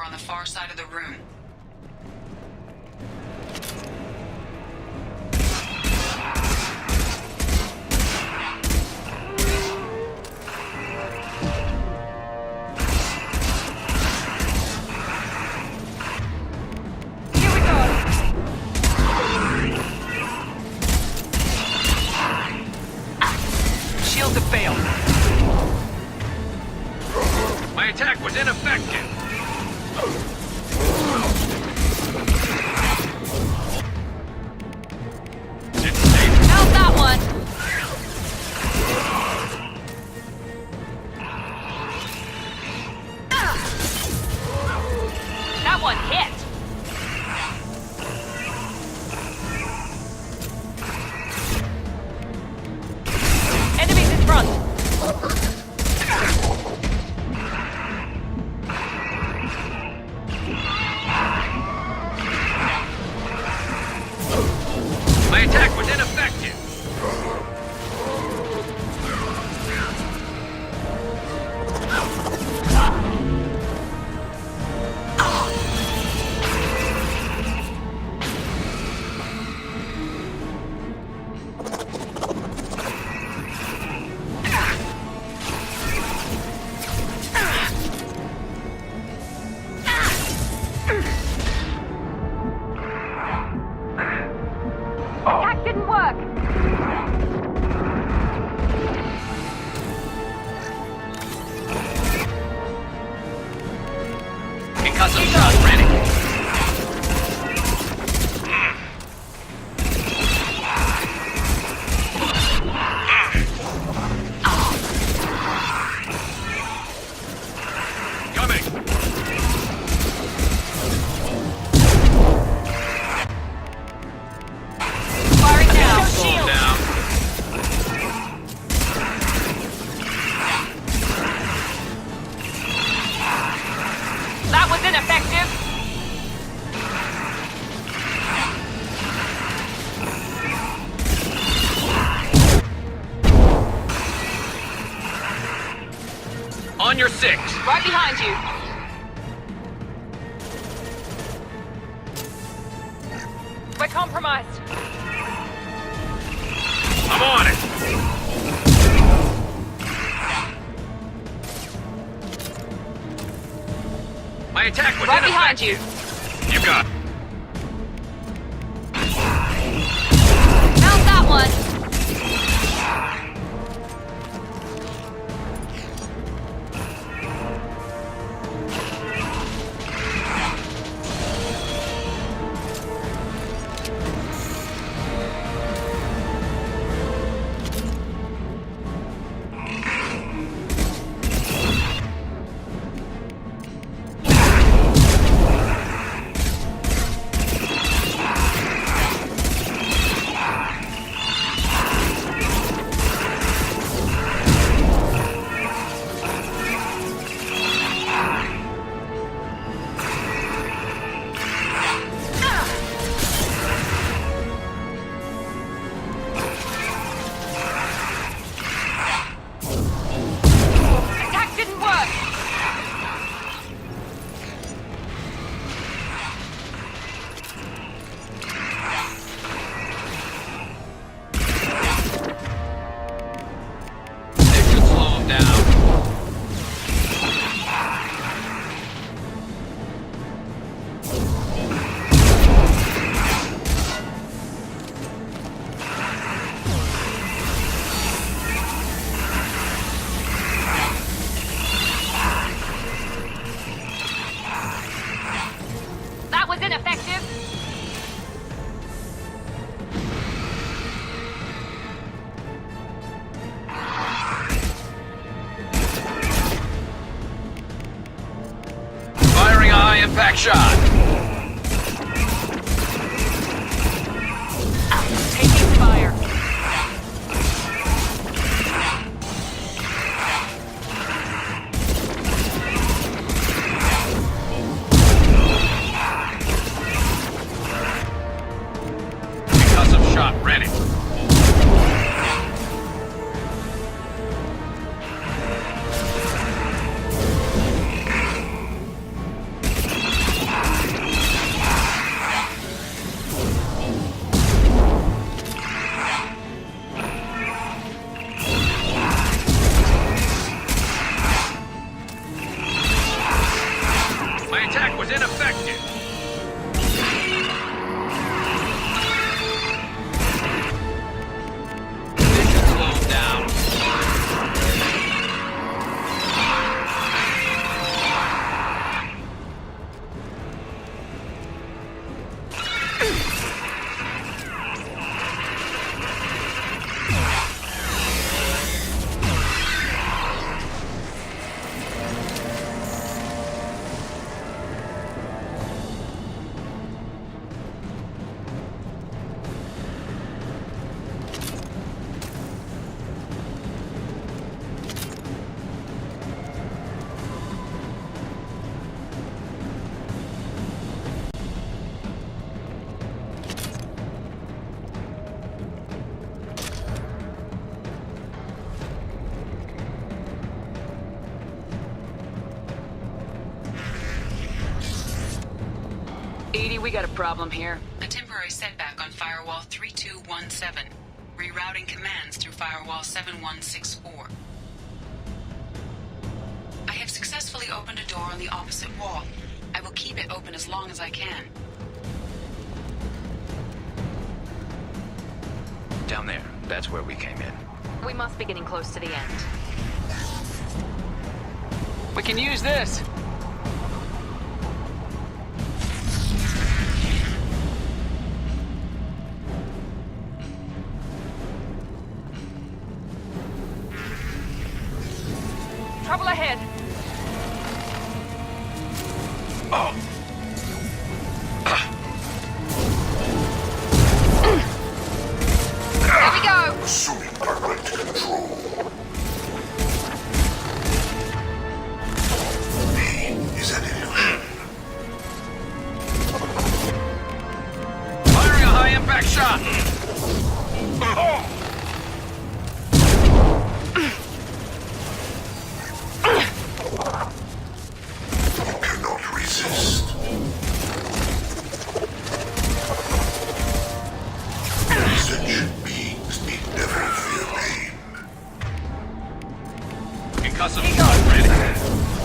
on the far side of the room. Shields have failed. My attack was ineffective. How's that one? That one hit. Enemies in front. My attack was ineffective. Attack didn't work. Concussive shot ready. Coming. Firing now. Slow down. That was ineffective. On your six. Right behind you. We're compromised. I'm on it. My attack was Right behind you. You got it. How's that one? Attack didn't work. They should slow him down. That was ineffective. Firing a high impact shot. Taking fire. Concussive shot ready. Edie, we got a problem here. A temporary setback on Firewall 3217. Rerouting commands through Firewall 7164. I have successfully opened a door on the opposite wall. I will keep it open as long as I can. Down there. That's where we came in. We must be getting close to the end. We can use this. Trouble ahead. Oh. There we go. Assuming direct control. Pain is an illusion. Firing a high-impact shot! You cannot resist. Sentient beings need never fear pain. Concussive shot ready.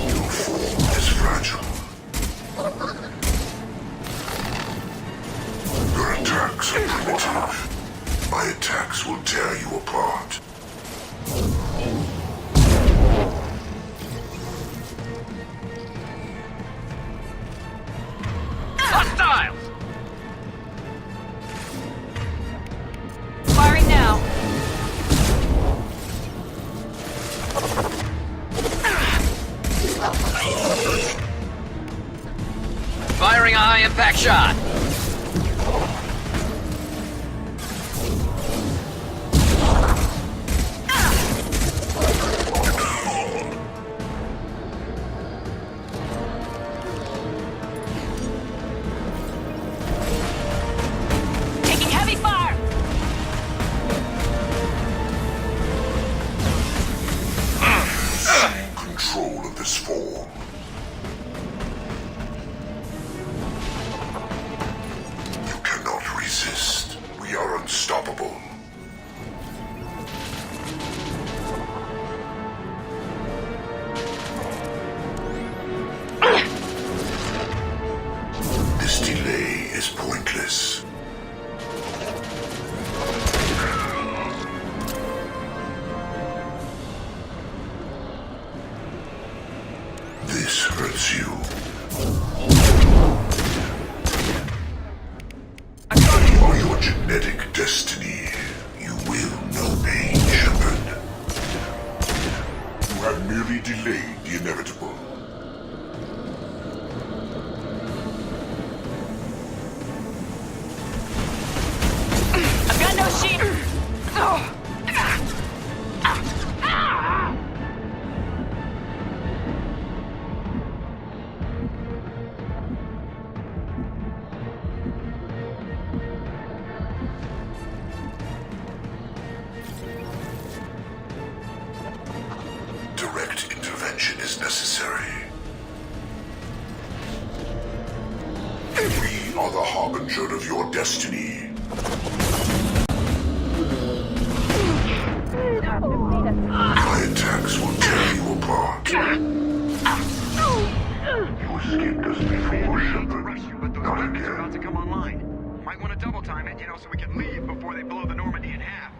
Your form is fragile. Your attacks are primitive. My attacks will tear you apart. Hostiles! Firing now. Firing a high-impact shot! Taking heavy fire. Control of this form. You cannot resist. We are unstoppable. This delay is pointless. This hurts you. For your genetic destiny, you will know pain, Shepard. You have merely delayed the inevitable. I've got no sheet. Oh. Direct intervention is necessary. We are the harbinger of your destiny. My attacks will tear you apart. You escaped us before, Shepard. Not again. To come online. Might want to double time it, so we can leave before they blow the Normandy in half.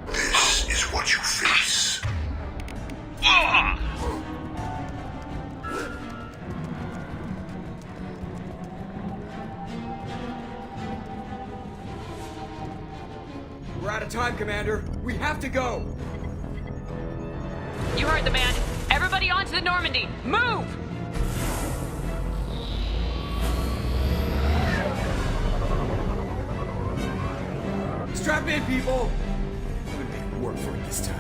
This is what you face. We're out of time, Commander. We have to go. You heard the man. Everybody onto the Normandy. Move! Strap in, people. I'm gonna make it work for it this time.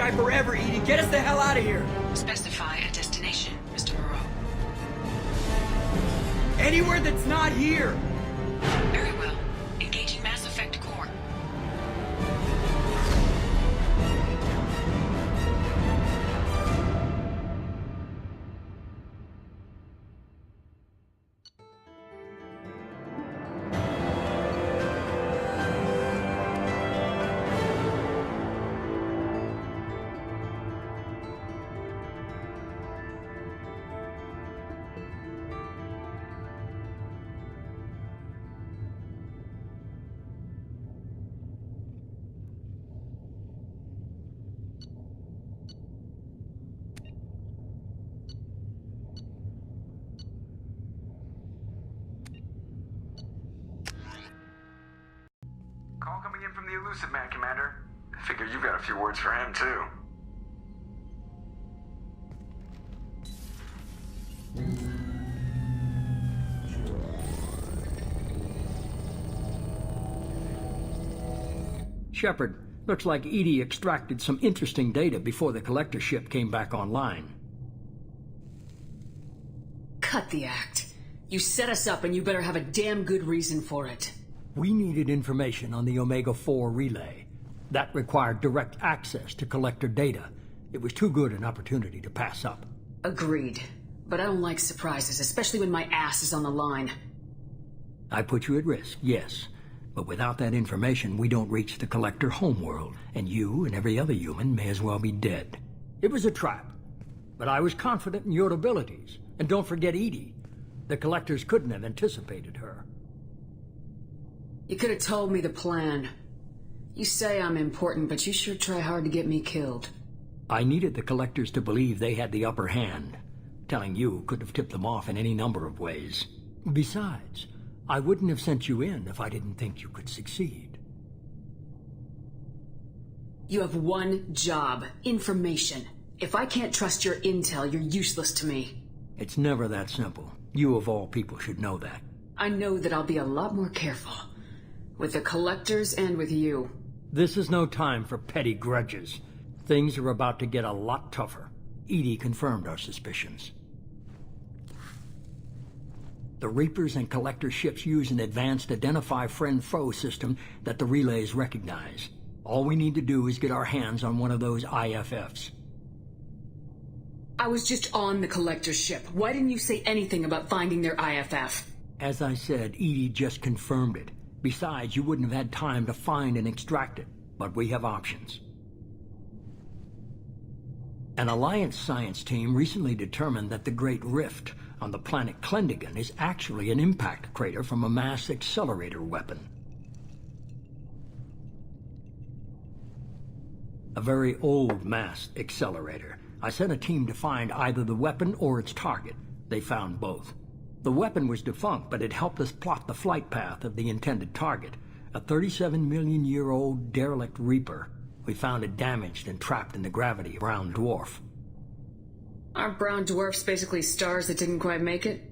guy forever, Edie. Get us the hell out of here. Specify a destination, Mr. Moreau. Anywhere that's not here. Very well. Engaging Mass Effect core. Call coming in from the Elusive Man, Commander. Figure you've got a few words for him, too. Shepard, looks like Edie extracted some interesting data before the collector ship came back online. Cut the act. You set us up and you better have a damn good reason for it. We needed information on the Omega-4 relay. That required direct access to collector data. It was too good an opportunity to pass up. Agreed. But I don't like surprises, especially when my ass is on the line. I put you at risk, yes. But without that information, we don't reach the collector homeworld, and you and every other human may as well be dead. It was a trap. But I was confident in your abilities. And don't forget Edie. The collectors couldn't have anticipated her. You could have told me the plan. You say I'm important, but you sure try hard to get me killed. I needed the collectors to believe they had the upper hand. Telling you could have tipped them off in any number of ways. Besides, I wouldn't have sent you in if I didn't think you could succeed. You have one job. Information. If I can't trust your intel, you're useless to me. It's never that simple. You of all people should know that. I know that I'll be a lot more careful. With the collectors and with you. This is no time for petty grudges. Things are about to get a lot tougher. Edie confirmed our suspicions. The Reapers and Collector ships use an advanced Identify Friend-Foe system that the relays recognize. All we need to do is get our hands on one of those IFFs. I was just on the Collector ship. Why didn't you say anything about finding their IFF? As I said, Edie just confirmed it. Besides, you wouldn't have had time to find and extract it. But we have options. An Alliance science team recently determined that the Great Rift on the planet Klendigan is actually an impact crater from a mass accelerator weapon. A very old mass accelerator. I sent a team to find either the weapon or its target. They found both. The weapon was defunct, but it helped us plot the flight path of the intended target, a 37-million-year-old derelict Reaper. We found it damaged and trapped in the gravity of a brown dwarf. Aren't brown dwarfs basically stars that didn't quite make it?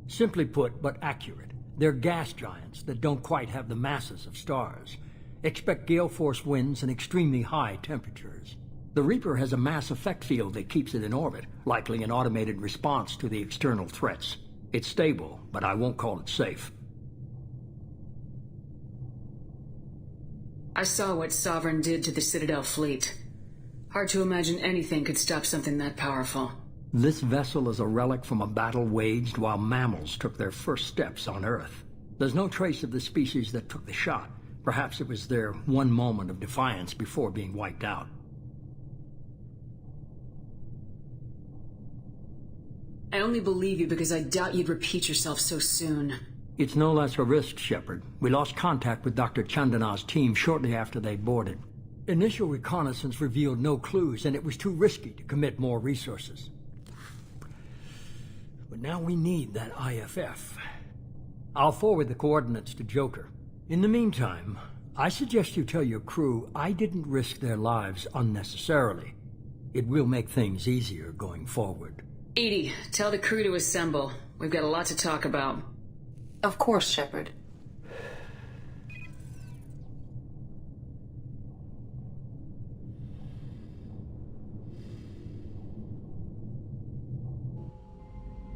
Simply put, but accurate. They're gas giants that don't quite have the masses of stars. Expect gale force winds and extremely high temperatures. The Reaper has a mass effect field that keeps it in orbit, likely an automated response to the external threats. It's stable, but I won't call it safe. I saw what Sovereign did to the Citadel fleet. Hard to imagine anything could stop something that powerful. This vessel is a relic from a battle waged while mammals took their first steps on Earth. There's no trace of the species that took the shot. Perhaps it was their one moment of defiance before being wiped out. I only believe you because I doubt you'd repeat yourself so soon. It's no less a risk, Shepard. We lost contact with Dr. Chandana's team shortly after they boarded. Initial reconnaissance revealed no clues, and it was too risky to commit more resources. But now we need that IFF. I'll forward the coordinates to Joker. In the meantime, I suggest you tell your crew I didn't risk their lives unnecessarily. It will make things easier going forward. Edie, tell the crew to assemble. We've got a lot to talk about. Of course, Shepard.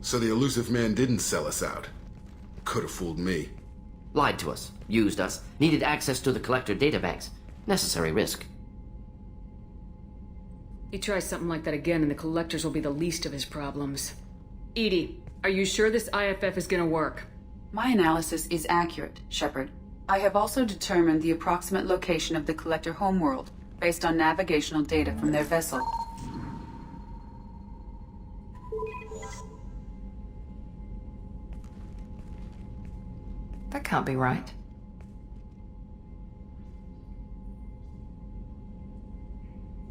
So the elusive man didn't sell us out. Could have fooled me. Lied to us, used us, needed access to the collector databanks. Necessary risk. He tries something like that again and the collectors will be the least of his problems. Edie, are you sure this IFF is gonna work? My analysis is accurate, Shepard. I have also determined the approximate location of the collector homeworld, based on navigational data from their vessel. That can't be right.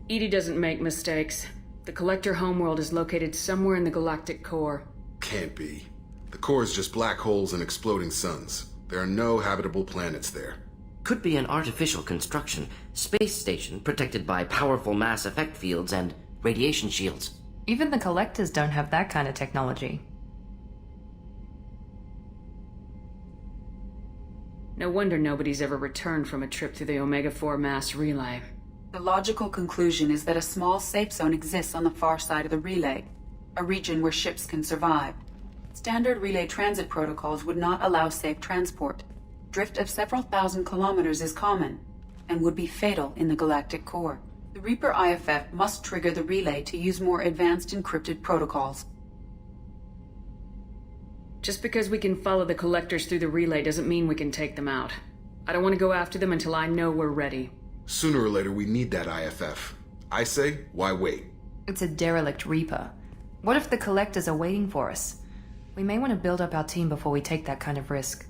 Edie doesn't make mistakes. The collector homeworld is located somewhere in the galactic core. Can't be. The core is just black holes and exploding suns. There are no habitable planets there. Could be an artificial construction, space station protected by powerful mass effect fields and radiation shields. Even the collectors don't have that kind of technology. No wonder nobody's ever returned from a trip through the Omega-4 mass relay. The logical conclusion is that a small safe zone exists on the far side of the relay, a region where ships can survive. Standard relay transit protocols would not allow safe transport. Drift of several thousand kilometers is common, and would be fatal in the galactic core. The Reaper IFF must trigger the relay to use more advanced encrypted protocols. Just because we can follow the collectors through the relay doesn't mean we can take them out. I don't want to go after them until I know we're ready. Sooner or later, we need that IFF. I say, why wait? It's a derelict Reaper. What if the collectors are waiting for us? We may want to build up our team before we take that kind of risk.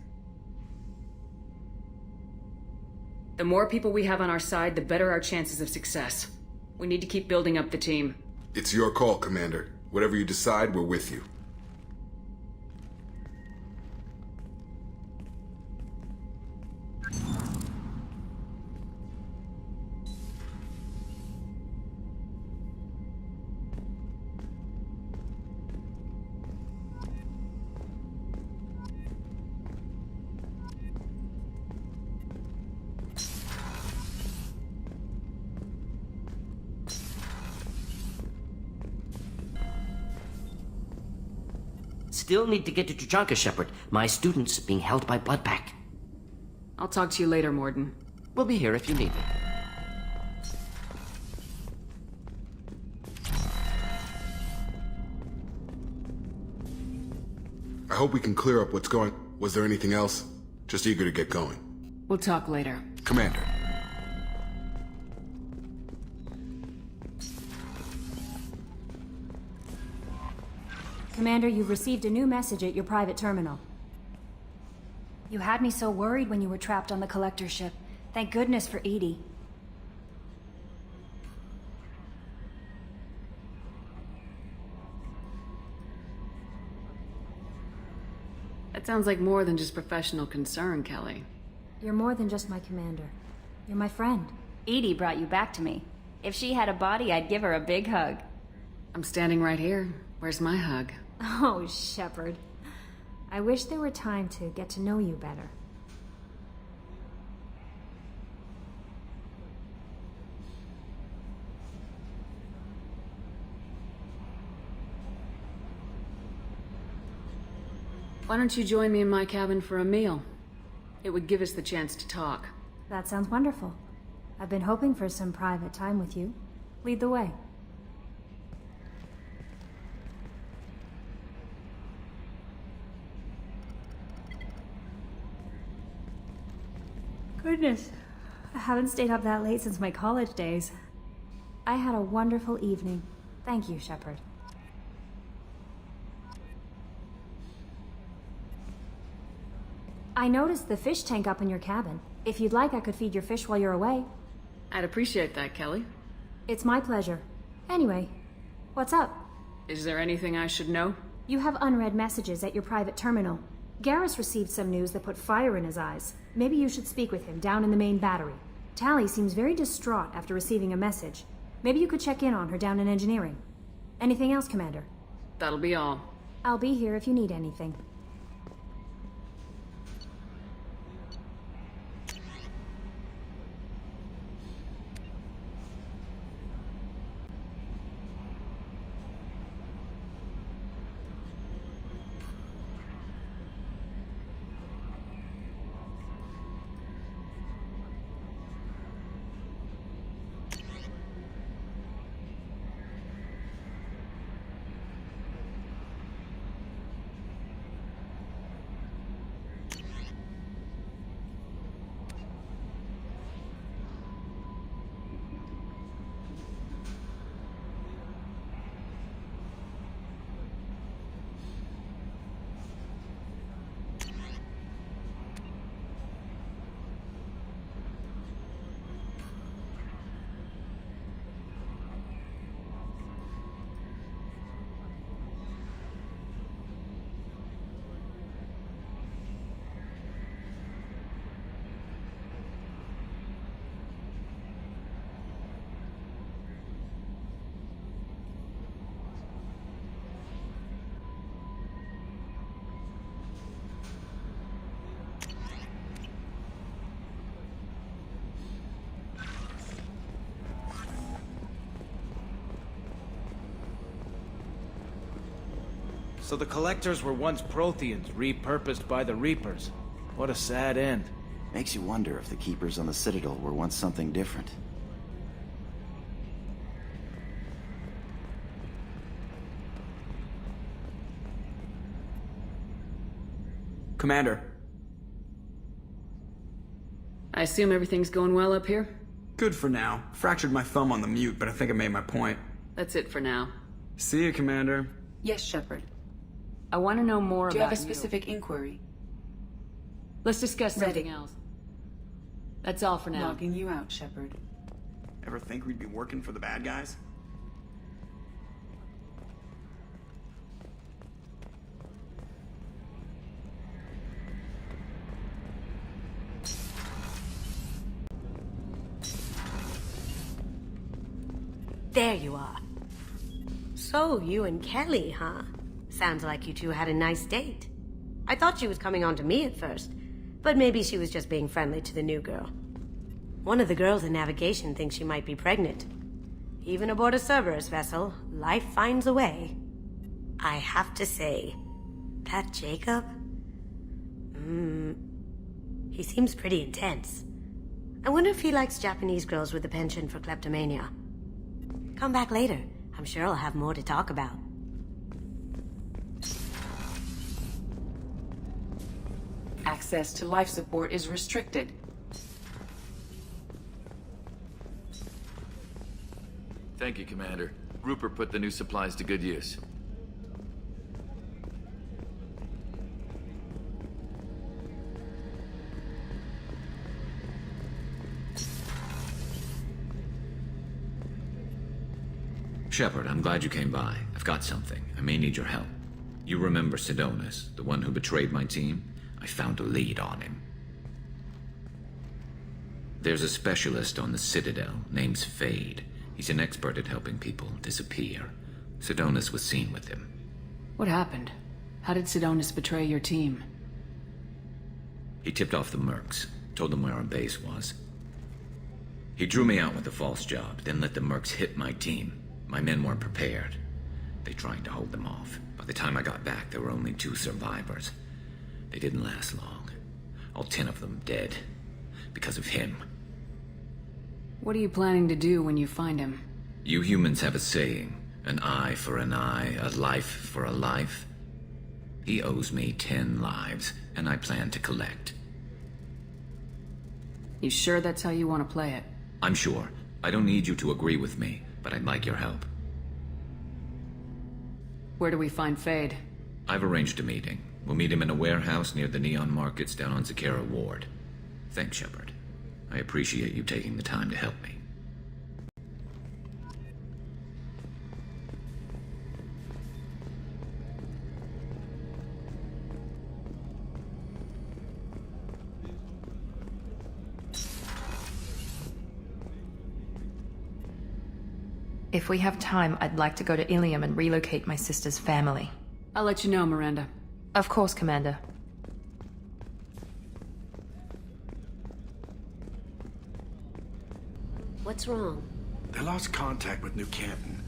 The more people we have on our side, the better our chances of success. We need to keep building up the team. It's your call, Commander. Whatever you decide, we're with you. Still need to get to Tuchanka, Shepard. My student's being held by Bloodpack. I'll talk to you later, Morden. We'll be here if you need me. I hope we can clear up what's going... Was there anything else? Just eager to get going. We'll talk later. Commander. Commander, you've received a new message at your private terminal. You had me so worried when you were trapped on the collector ship. Thank goodness for Edie. That sounds like more than just professional concern, Kelly. You're more than just my commander. You're my friend. Edie brought you back to me. If she had a body, I'd give her a big hug. I'm standing right here. Where's my hug? Oh, Shepard. I wish there were time to get to know you better. Why don't you join me in my cabin for a meal? It would give us the chance to talk. That sounds wonderful. I've been hoping for some private time with you. Lead the way. Goodness, I haven't stayed up that late since my college days. I had a wonderful evening. Thank you, Shepard. I noticed the fish tank up in your cabin. If you'd like, I could feed your fish while you're away. I'd appreciate that, Kelly. It's my pleasure. Anyway, what's up? Is there anything I should know? You have unread messages at your private terminal. Garrus received some news that put fire in his eyes. Maybe you should speak with him down in the main battery. Tally seems very distraught after receiving a message. Maybe you could check in on her down in engineering. Anything else, Commander? That'll be all. I'll be here if you need anything. So the Collectors were once Protheans, repurposed by the Reapers. What a sad end. Makes you wonder if the Keepers on the Citadel were once something different. Commander. I assume everything's going well up here? Good for now. Fractured my thumb on the mute, but I think I made my point. That's it for now. See you, Commander. Yes, Shepard. I want to know more Do you about have a specific inquiry? Let's discuss something Ready. else. That's all for now. Logging you out, Shepard. Ever think we'd be working for the bad guys? There you are. So, you and Kelly, huh? Sounds like you two had a nice date. I thought she was coming on to me at first, but maybe she was just being friendly to the new girl. One of the girls in navigation thinks she might be pregnant. Even aboard a Cerberus vessel, life finds a way. I have to say, that Jacob? He seems pretty intense. I wonder if he likes Japanese girls with a penchant for kleptomania. Come back later. I'm sure I'll have more to talk about. Access to life support is restricted. Thank you, Commander. Rupert put the new supplies to good use. Shepard, I'm glad you came by. I've got something. I may need your help. You remember Sidonus, the one who betrayed my team? I found a lead on him. There's a specialist on the Citadel, name's Fade. He's an expert at helping people disappear. Sidonus was seen with him. What happened? How did Sidonus betray your team? He tipped off the mercs, told them where our base was. He drew me out with a false job, then let the mercs hit my team. My men weren't prepared. They tried to hold them off. By the time I got back, there were only 2 survivors. They didn't last long. All 10 of them dead. Because of him. What are you planning to do when you find him? You humans have a saying, an eye for an eye, a life for a life. He owes me 10 lives, and I plan to collect. You sure that's how you want to play it? I'm sure. I don't need you to agree with me, but I'd like your help. Where do we find Fade? I've arranged a meeting. We'll meet him in a warehouse near the Neon Markets down on Zakera Ward. Thanks, Shepard. I appreciate you taking the time to help me. If we have time, I'd like to go to Ilium and relocate my sister's family. I'll let you know, Miranda. Of course, Commander. What's wrong? They lost contact with New Canton.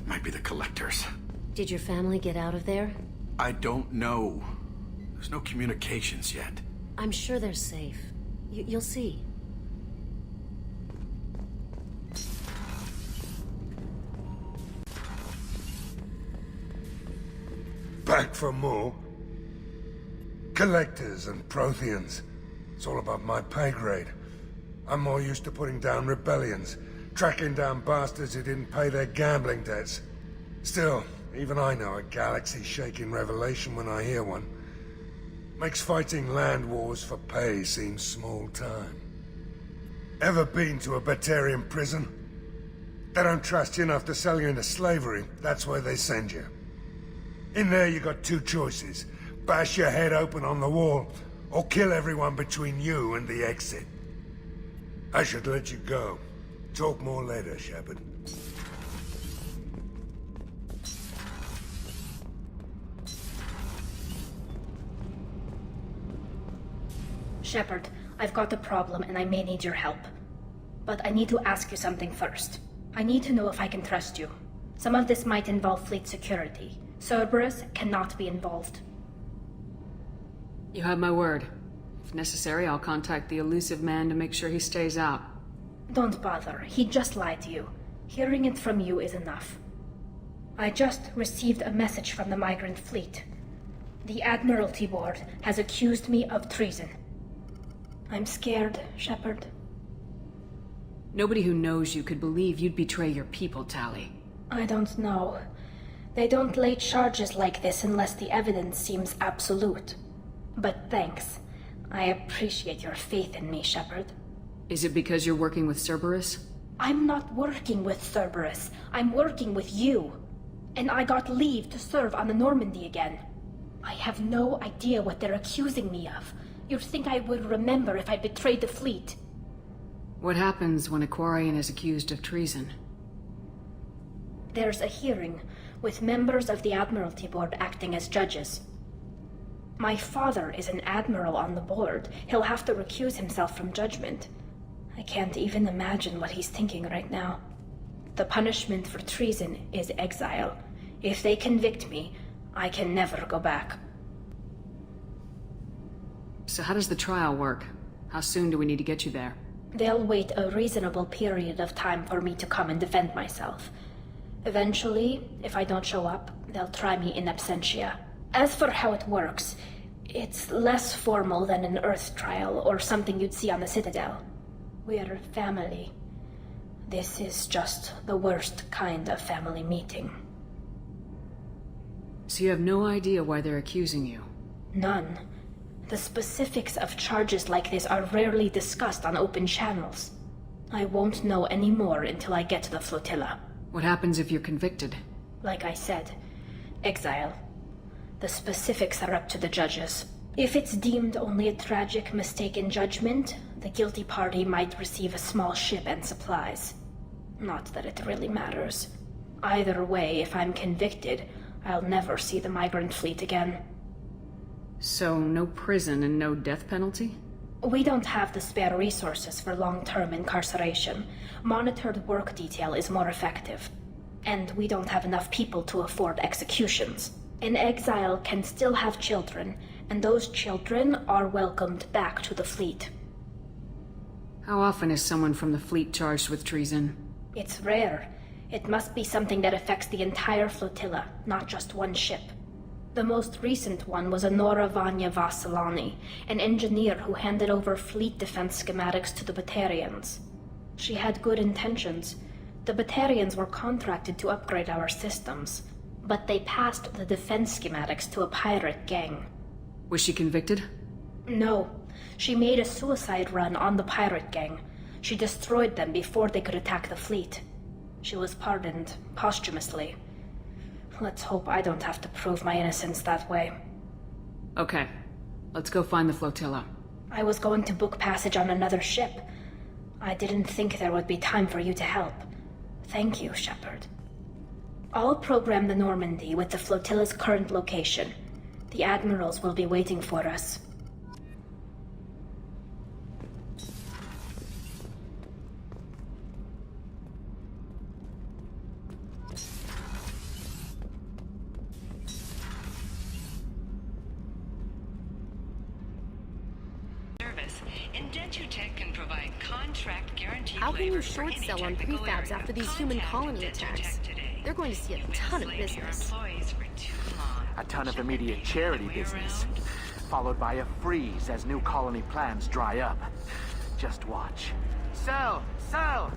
Might be the Collectors. Did your family get out of there? I don't know. There's no communications yet. I'm sure they're safe. You'll see. Back for more? Collectors and Protheans. It's all above my pay grade. I'm more used to putting down rebellions, tracking down bastards who didn't pay their gambling debts. Still, even I know a galaxy-shaking revelation when I hear one. Makes fighting land wars for pay seem small time. Ever been to a Batarian prison? They don't trust you enough to sell you into slavery. That's where they send you. In there you got 2 choices. Bash your head open on the wall, or kill everyone between you and the exit. I should let you go. Talk more later, Shepard. Shepard, I've got a problem and I may need your help. But I need to ask you something first. I need to know if I can trust you. Some of this might involve fleet security. Cerberus cannot be involved. You have my word. If necessary, I'll contact the elusive man to make sure he stays out. Don't bother. He just lied to you. Hearing it from you is enough. I just received a message from the migrant fleet. The Admiralty Board has accused me of treason. I'm scared, Shepard. Nobody who knows you could believe you'd betray your people, Tali. I don't know. They don't lay charges like this unless the evidence seems absolute. But thanks. I appreciate your faith in me, Shepard. Is it because you're working with Cerberus? I'm not working with Cerberus. I'm working with you. And I got leave to serve on the Normandy again. I have no idea what they're accusing me of. You'd think I would remember if I betrayed the fleet. What happens when a Quarian is accused of treason? There's a hearing, with members of the Admiralty Board acting as judges. My father is an admiral on the board. He'll have to recuse himself from judgment. I can't even imagine what he's thinking right now. The punishment for treason is exile. If they convict me, I can never go back. So how does the trial work? How soon do we need to get you there? They'll wait a reasonable period of time for me to come and defend myself. Eventually, if I don't show up, they'll try me in absentia. As for how it works, it's less formal than an Earth trial or something you'd see on the Citadel. We're family. This is just the worst kind of family meeting. So you have no idea why they're accusing you? None. The specifics of charges like this are rarely discussed on open channels. I won't know any more until I get to the flotilla. What happens if you're convicted? Like I said, exile. The specifics are up to the judges. If it's deemed only a tragic mistake in judgment, the guilty party might receive a small ship and supplies. Not that it really matters. Either way, if I'm convicted, I'll never see the migrant fleet again. So no prison and no death penalty? We don't have the spare resources for long-term incarceration. Monitored work detail is more effective. And we don't have enough people to afford executions. An exile can still have children, and those children are welcomed back to the fleet. How often is someone from the fleet charged with treason? It's rare. It must be something that affects the entire flotilla, not just one ship. The most recent one was Anora Vanya Vassilani, an engineer who handed over fleet defense schematics to the Batarians. She had good intentions. The Batarians were contracted to upgrade our systems, but they passed the defense schematics to a pirate gang. Was she convicted? No. She made a suicide run on the pirate gang. She destroyed them before they could attack the fleet. She was pardoned posthumously. Let's hope I don't have to prove my innocence that way. Okay. Let's go find the flotilla. I was going to book passage on another ship. I didn't think there would be time for you to help. Thank you, Shepard. I'll program the Normandy with the flotilla's current location. The admirals will be waiting for us. How can you short sell on prefabs after these human colony attacks? They're going to see a ton of business. A ton of immediate charity business, followed by a freeze as new colony plans dry up. Just watch. Sell! Sell!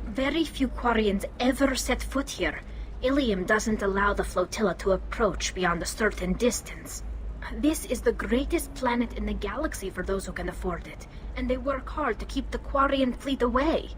Very few Quarians ever set foot here. Ilium doesn't allow the flotilla to approach beyond a certain distance. This is the greatest planet in the galaxy for those who can afford it, and they work hard to keep the Quarian fleet away.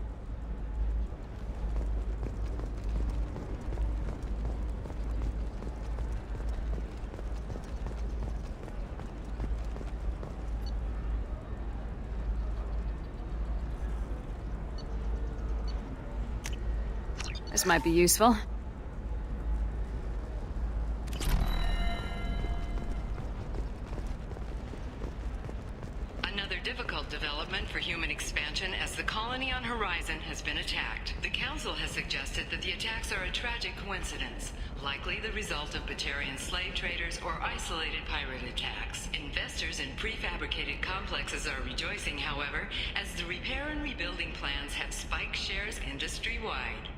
This might be useful. Another difficult development for human expansion as the colony on Horizon has been attacked. The Council has suggested that the attacks are a tragic coincidence, likely the result of Batarian slave traders or isolated pirate attacks. Investors in prefabricated complexes are rejoicing, however, as the repair and rebuilding plans have spiked shares industry-wide.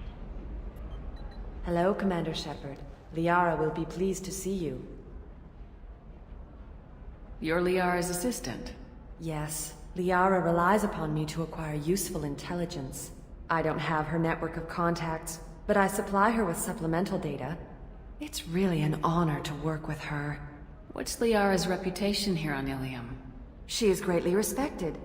Hello, Commander Shepard. Liara will be pleased to see you. You're Liara's assistant? Yes. Liara relies upon me to acquire useful intelligence. I don't have her network of contacts, but I supply her with supplemental data. It's really an honor to work with her. What's Liara's reputation here on Ilium? She is greatly respected.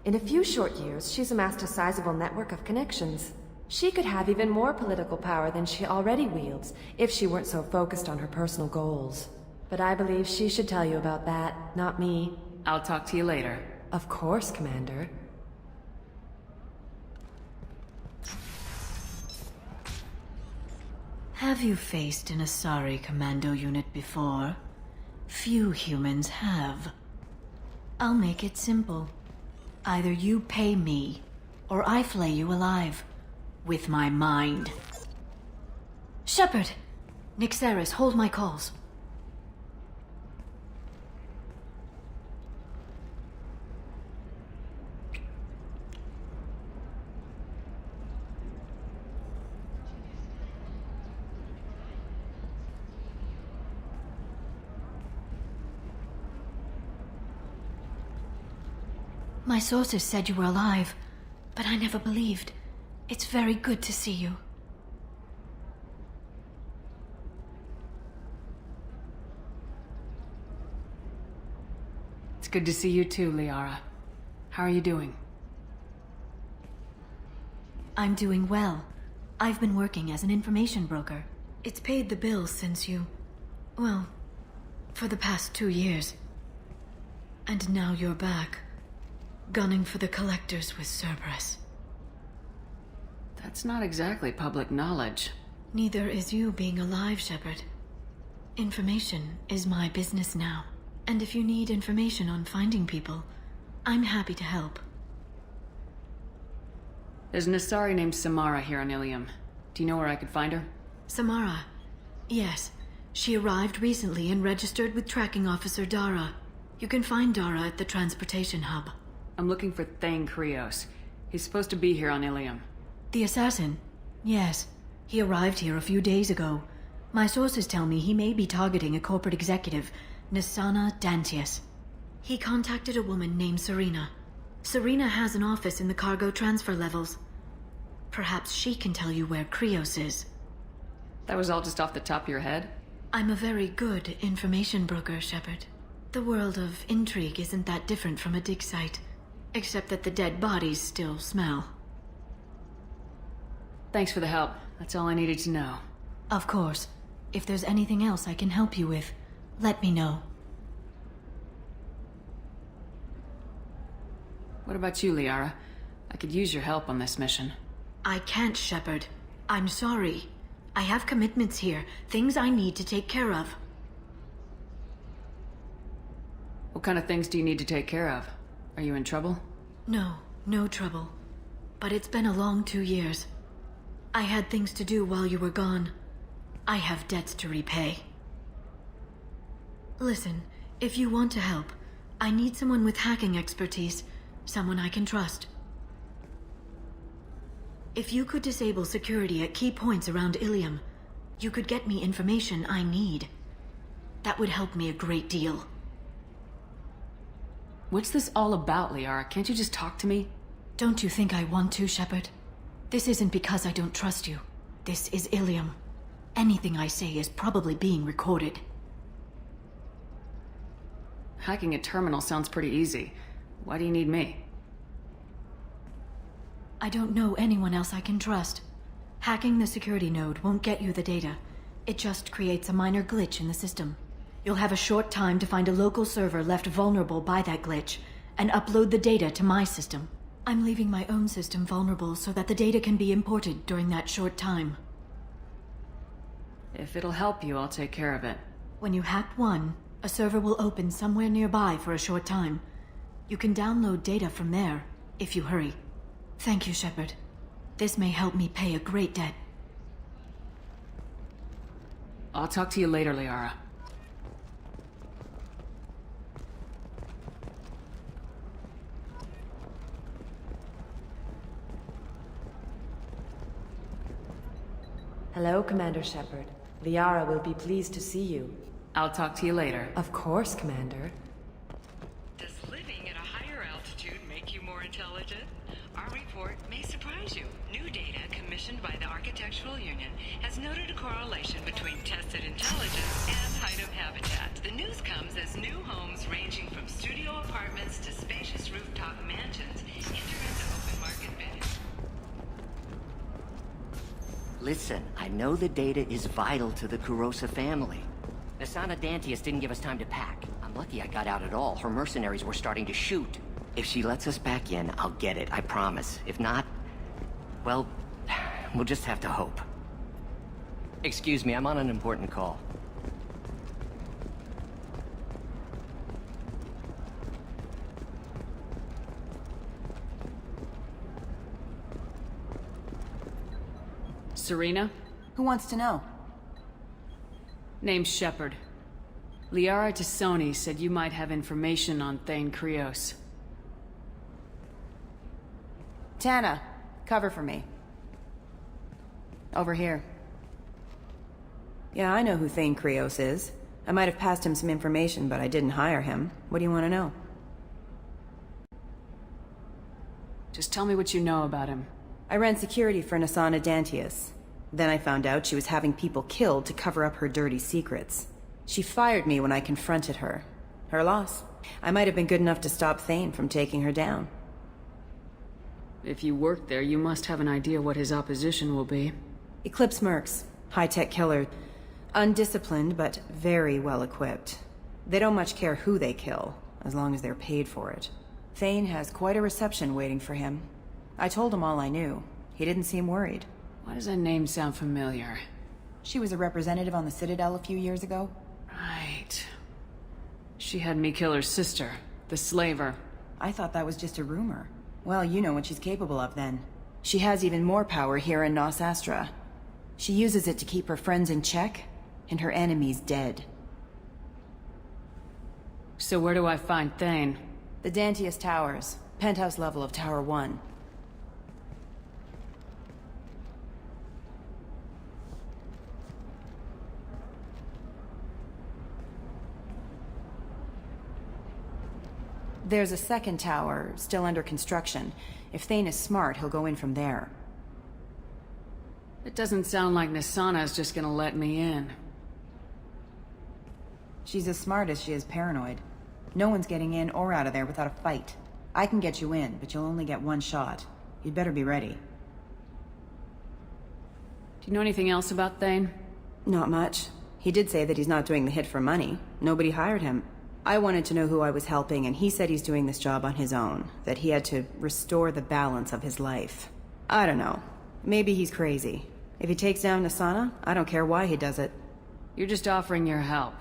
In a few short years, she's amassed a sizable network of connections. She could have even more political power than she already wields if she weren't so focused on her personal goals. But I believe she should tell you about that, not me. I'll talk to you later. Of course, Commander. Have you faced an Asari commando unit before? Few humans have. I'll make it simple. Either you pay me, or I flay you alive. With my mind. Shepard! Nixeris, hold my calls. My sources said you were alive, but I never believed. It's very good to see you. It's good to see you too, Liara. How are you doing? I'm doing well. I've been working as an information broker. It's paid the bills since you... well, for the past 2 years. And now you're back. Gunning for the Collectors with Cerberus. That's not exactly public knowledge. Neither is you being alive, Shepard. Information is my business now. And if you need information on finding people, I'm happy to help. There's an Asari named Samara here on Ilium. Do you know where I could find her? Samara? Yes. She arrived recently and registered with Tracking Officer Dara. You can find Dara at the transportation hub. I'm looking for Thane Krios. He's supposed to be here on Ilium. The assassin? Yes. He arrived here a few days ago. My sources tell me he may be targeting a corporate executive, Dahlia Dantius. He contacted a woman named Serena. Serena has an office in the cargo transfer levels. Perhaps she can tell you where Krios is. That was all just off the top of your head? I'm a very good information broker, Shepard. The world of intrigue isn't that different from a dig site. Except that the dead bodies still smell. Thanks for the help. That's all I needed to know. Of course. If there's anything else I can help you with, let me know. What about you, Liara? I could use your help on this mission. I can't, Shepard. I'm sorry. I have commitments here, things I need to take care of. What kind of things do you need to take care of? Are you in trouble? No, no trouble. But it's been a long 2 years. I had things to do while you were gone. I have debts to repay. Listen, if you want to help, I need someone with hacking expertise, someone I can trust. If you could disable security at key points around Ilium, you could get me information I need. That would help me a great deal. What's this all about, Liara? Can't you just talk to me? Don't you think I want to, Shepard? This isn't because I don't trust you. This is Ilium. Anything I say is probably being recorded. Hacking a terminal sounds pretty easy. Why do you need me? I don't know anyone else I can trust. Hacking the security node won't get you the data. It just creates a minor glitch in the system. You'll have a short time to find a local server left vulnerable by that glitch, and upload the data to my system. I'm leaving my own system vulnerable so that the data can be imported during that short time. If it'll help you, I'll take care of it. When you hack one, a server will open somewhere nearby for a short time. You can download data from there, if you hurry. Thank you, Shepard. This may help me pay a great debt. I'll talk to you later, Liara. Hello, Commander Shepard. Liara will be pleased to see you. I'll talk to you later. Of course, Commander. Does living at a higher altitude make you more intelligent? Our report may surprise you. New data commissioned by the Architectural Union has noted a correlation between tested intelligence and height of habitat. The news comes as new homes ranging from studio apartments to spacious rooftop mansions enter into open market bidding. Listen, I know the data is vital to the Kurosa family. Nassana Dantius didn't give us time to pack. I'm lucky I got out at all. Her mercenaries were starting to shoot. If she lets us back in, I'll get it, I promise. If not, well, we'll just have to hope. Excuse me, I'm on an important call. Serena? Who wants to know? Name's Shepard. Liara Tassoni said you might have information on Thane Krios. Tana, cover for me. Over here. Yeah, I know who Thane Krios is. I might have passed him some information, but I didn't hire him. What do you want to know? Just tell me what you know about him. I ran security for Nassana Dantius. Then I found out she was having people killed to cover up her dirty secrets. She fired me when I confronted her. Her loss. I might have been good enough to stop Thane from taking her down. If you work there, you must have an idea what his opposition will be. Eclipse mercs. High-tech killer. Undisciplined, but very well equipped. They don't much care who they kill, as long as they're paid for it. Thane has quite a reception waiting for him. I told him all I knew. He didn't seem worried. Why does that name sound familiar? She was a representative on the Citadel a few years ago. Right. She had me kill her sister, the slaver. I thought that was just a rumor. Well, you know what she's capable of then. She has even more power here in Nos Astra. She uses it to keep her friends in check, and her enemies dead. So where do I find Thane? The Dantius Towers. Penthouse level of Tower 1. There's a second tower, still under construction. If Thane is smart, he'll go in from there. It doesn't sound like Nassana's just gonna let me in. She's as smart as she is paranoid. No one's getting in or out of there without a fight. I can get you in, but you'll only get one shot. You'd better be ready. Do you know anything else about Thane? Not much. He did say that he's not doing the hit for money. Nobody hired him. I wanted to know who I was helping, and he said he's doing this job on his own. That he had to restore the balance of his life. I don't know. Maybe he's crazy. If he takes down Nassana, I don't care why he does it. You're just offering your help.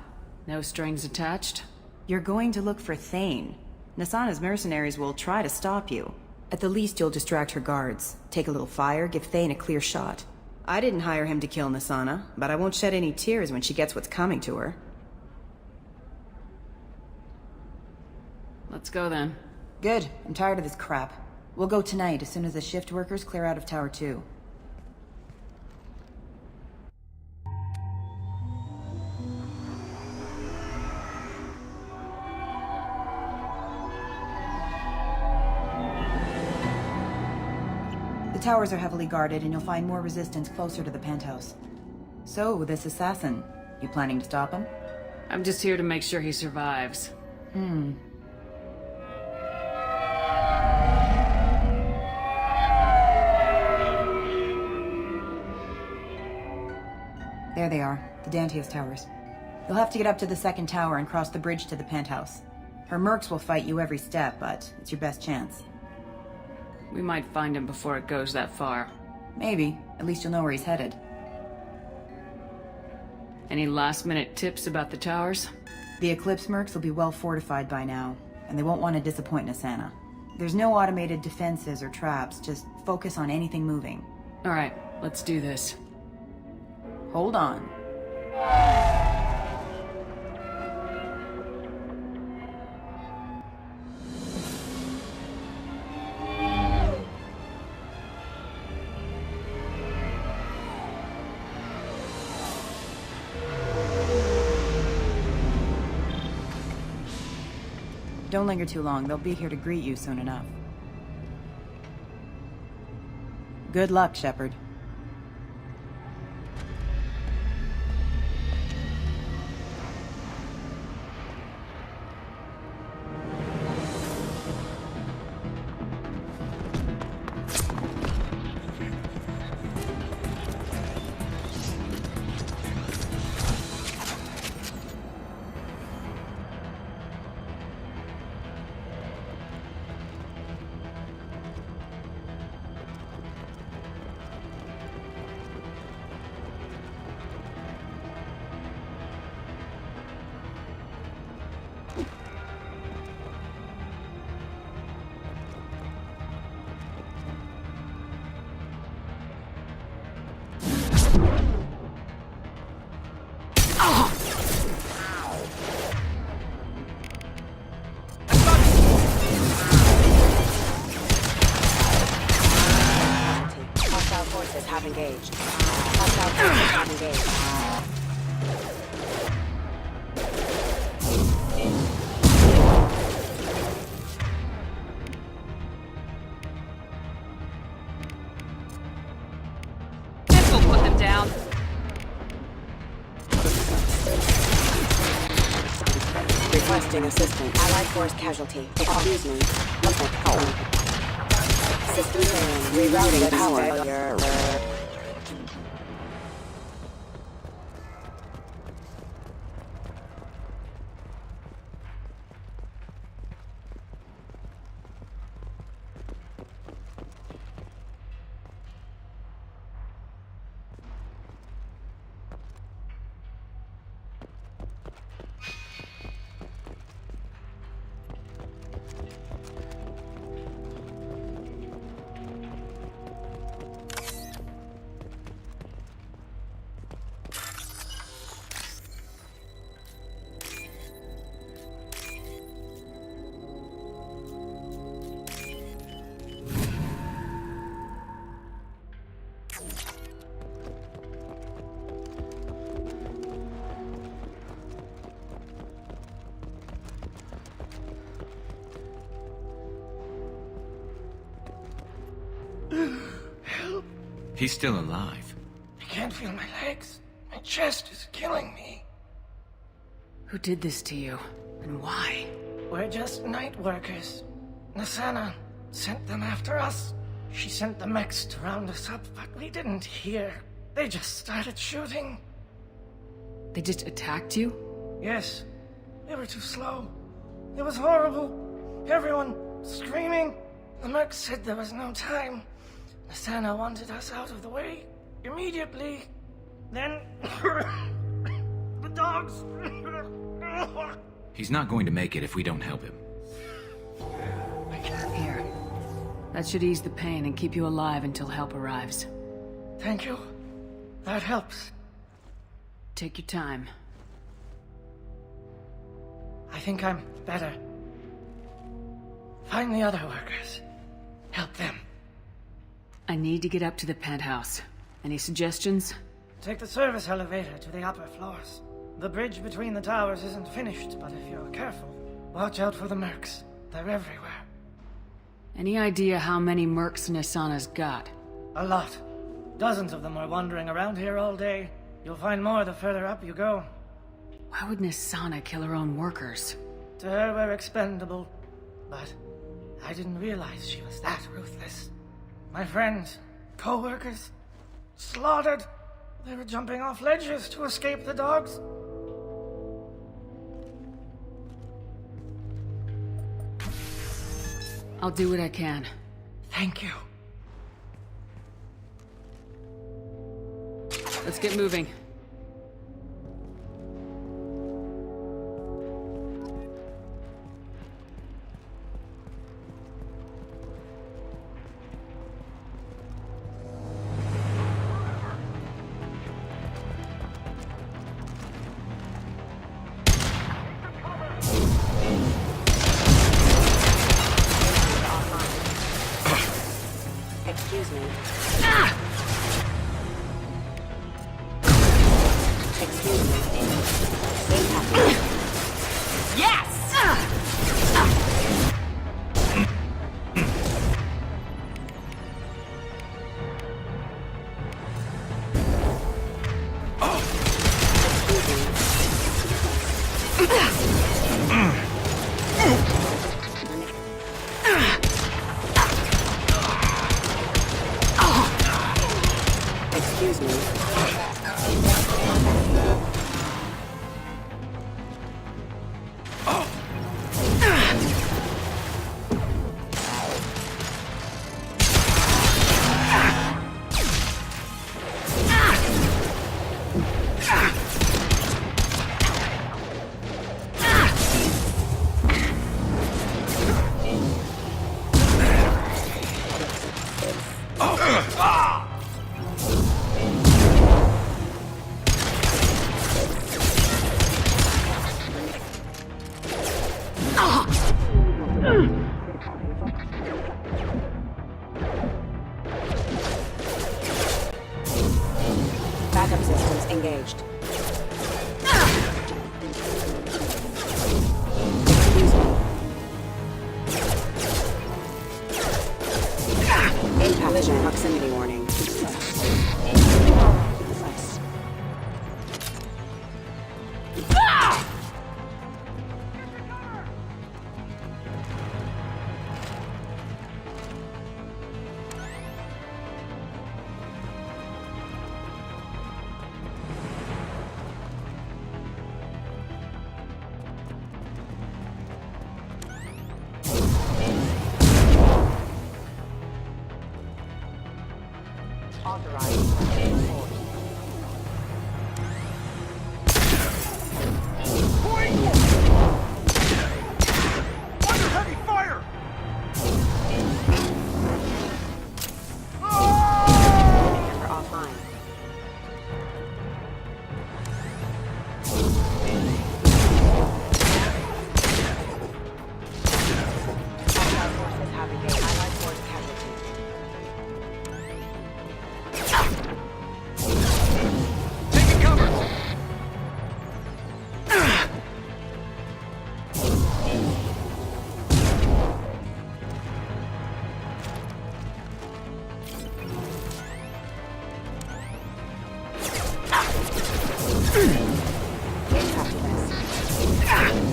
No strings attached? You're going to look for Thane. Nassana's mercenaries will try to stop you. At the least, you'll distract her guards. Take a little fire, give Thane a clear shot. I didn't hire him to kill Nassana, but I won't shed any tears when she gets what's coming to her. Let's go then. Good. I'm tired of this crap. We'll go tonight as soon as the shift workers clear out of Tower 2. The towers are heavily guarded, and you'll find more resistance closer to the penthouse. So, this assassin, you planning to stop him? I'm just here to make sure he survives. There they are, the Dantius Towers. You'll have to get up to the second tower and cross the bridge to the penthouse. Her mercs will fight you every step, but it's your best chance. We might find him before it goes that far. Maybe. At least you'll know where he's headed. Any last-minute tips about the towers? The Eclipse mercs will be well fortified by now. and they won't want to disappoint Nassana. There's no automated defenses or traps, just focus on anything moving. Alright, let's do this. Hold on. Don't linger too long. They'll be here to greet you soon enough. Good luck, Shepard. Requesting assistance. Allied force casualty. Excuse me. System failing. Rerouting power. He's still alive. I can't feel my legs. My chest is killing me. Who did this to you? And why? We're just night workers. Nassana sent them after us. She sent the mechs to round us up, but we didn't hear. They just started shooting. They just attacked you? Yes. They were too slow. It was horrible. Everyone screaming. The mechs said there was no time. Nassana wanted us out of the way immediately. Then the dogs. He's not going to make it if we don't help him. Here. That should ease the pain and keep you alive until help arrives. Thank you. That helps. Take your time. I think I'm better. Find the other workers. Help them. I need to get up to the penthouse. Any suggestions? Take the service elevator to the upper floors. The bridge between the towers isn't finished, but if you're careful, watch out for the mercs. They're everywhere. Any idea how many mercs Nassana's got? A lot. Dozens of them are wandering around here all day. You'll find more the further up you go. Why would Nassana kill her own workers? To her, we're expendable. But I didn't realize she was that ruthless. My friends, co-workers, slaughtered. They were jumping off ledges to escape the dogs. I'll do what I can. Thank you. Let's get moving. Excuse me. Excuse me. Impact. Yes! Excuse me. Backup systems engaged. Excuse me. Impact vision proximity warning.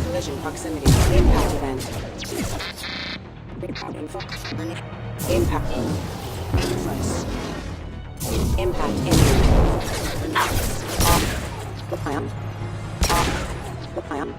Collision proximity. Impact event. Impact. Impact imminent. Off. The plan. Off. The plan.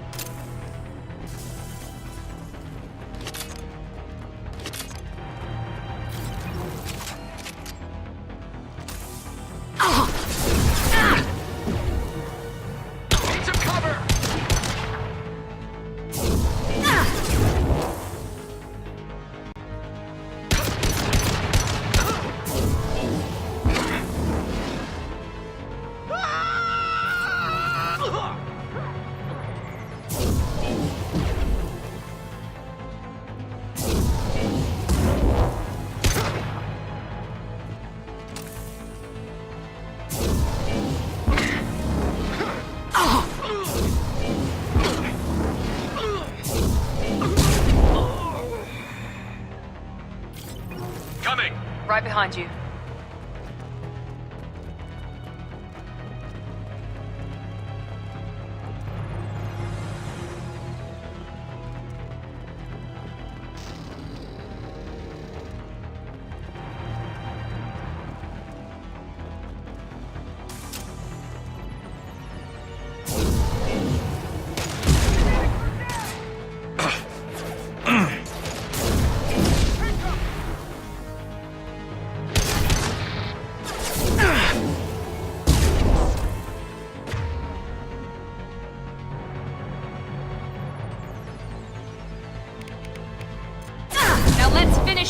Right behind you.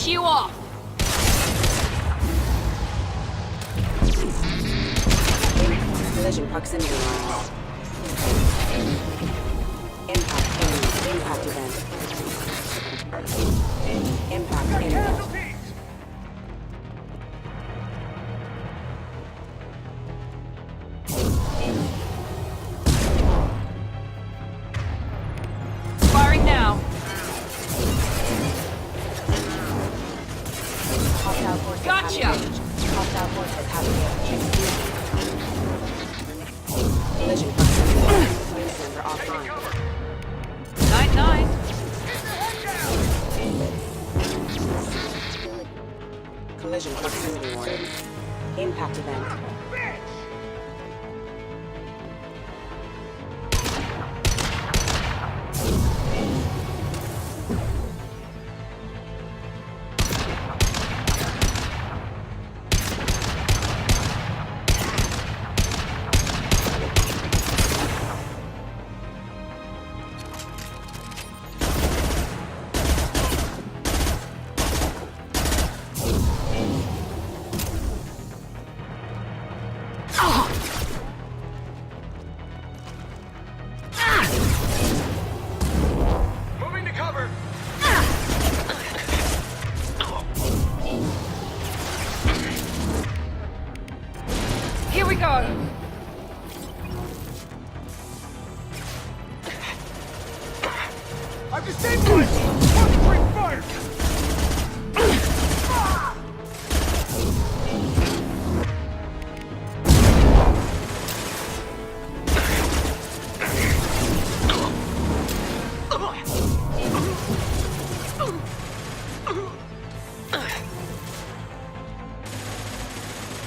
You off. Collision proximity lines. Impact imminent. Impact event. Impact imminent. Collision proximity warning. Impact event.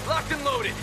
Locked and loaded.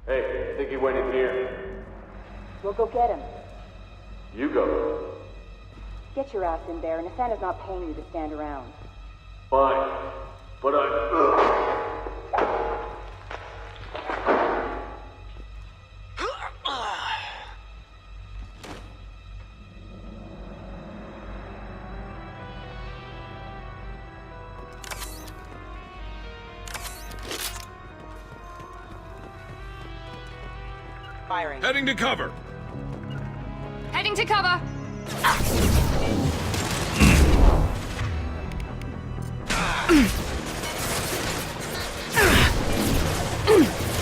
Hey, think he went in here? We'll go get him. You go. Get your ass in there, and Nassana's not paying you to stand around. Fine. But Firing. Heading to cover. Heading to cover.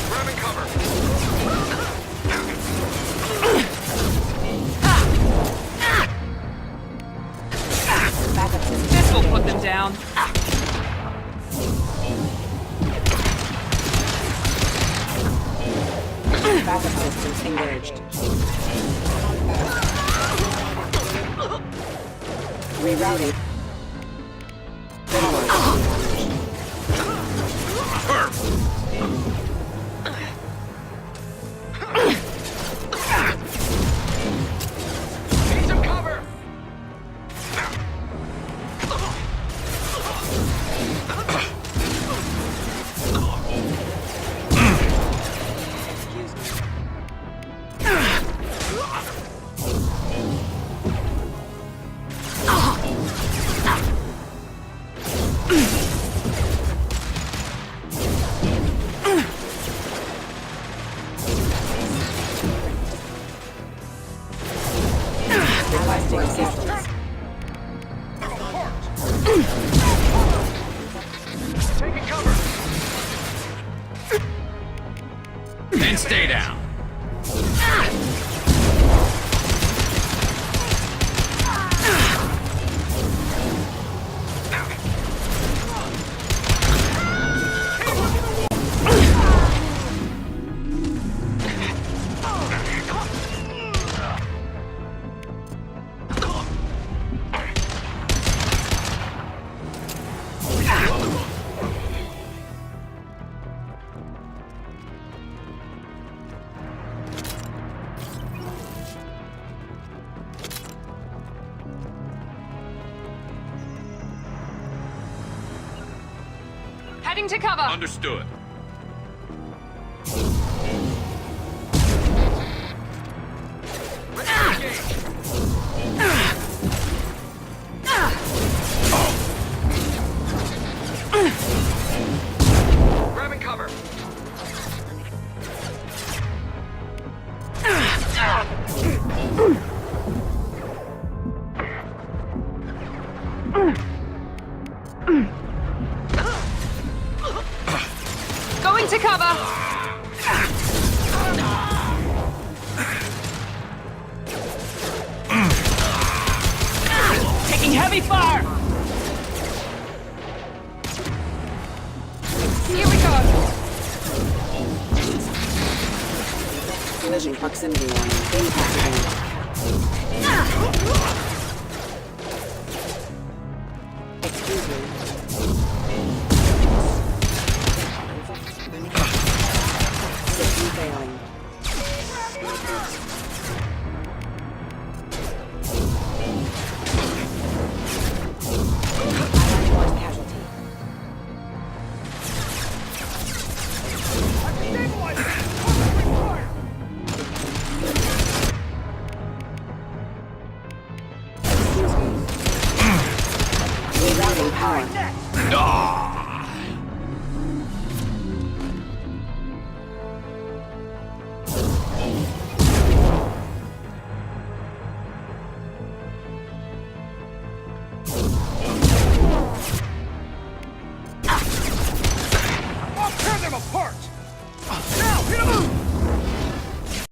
Grabbing cover. This will put them down. Backup systems engaged. Rerouting. Need some cover. Taking cover. And stay down. Heading to cover. Understood. Grabbing cover. Going to cover. Taking heavy fire. Here we go. Collision proximity warning. Impact warning. Excuse me. System failing. Lost casualty. Excuse me. Rerouting power. I'll tear them apart!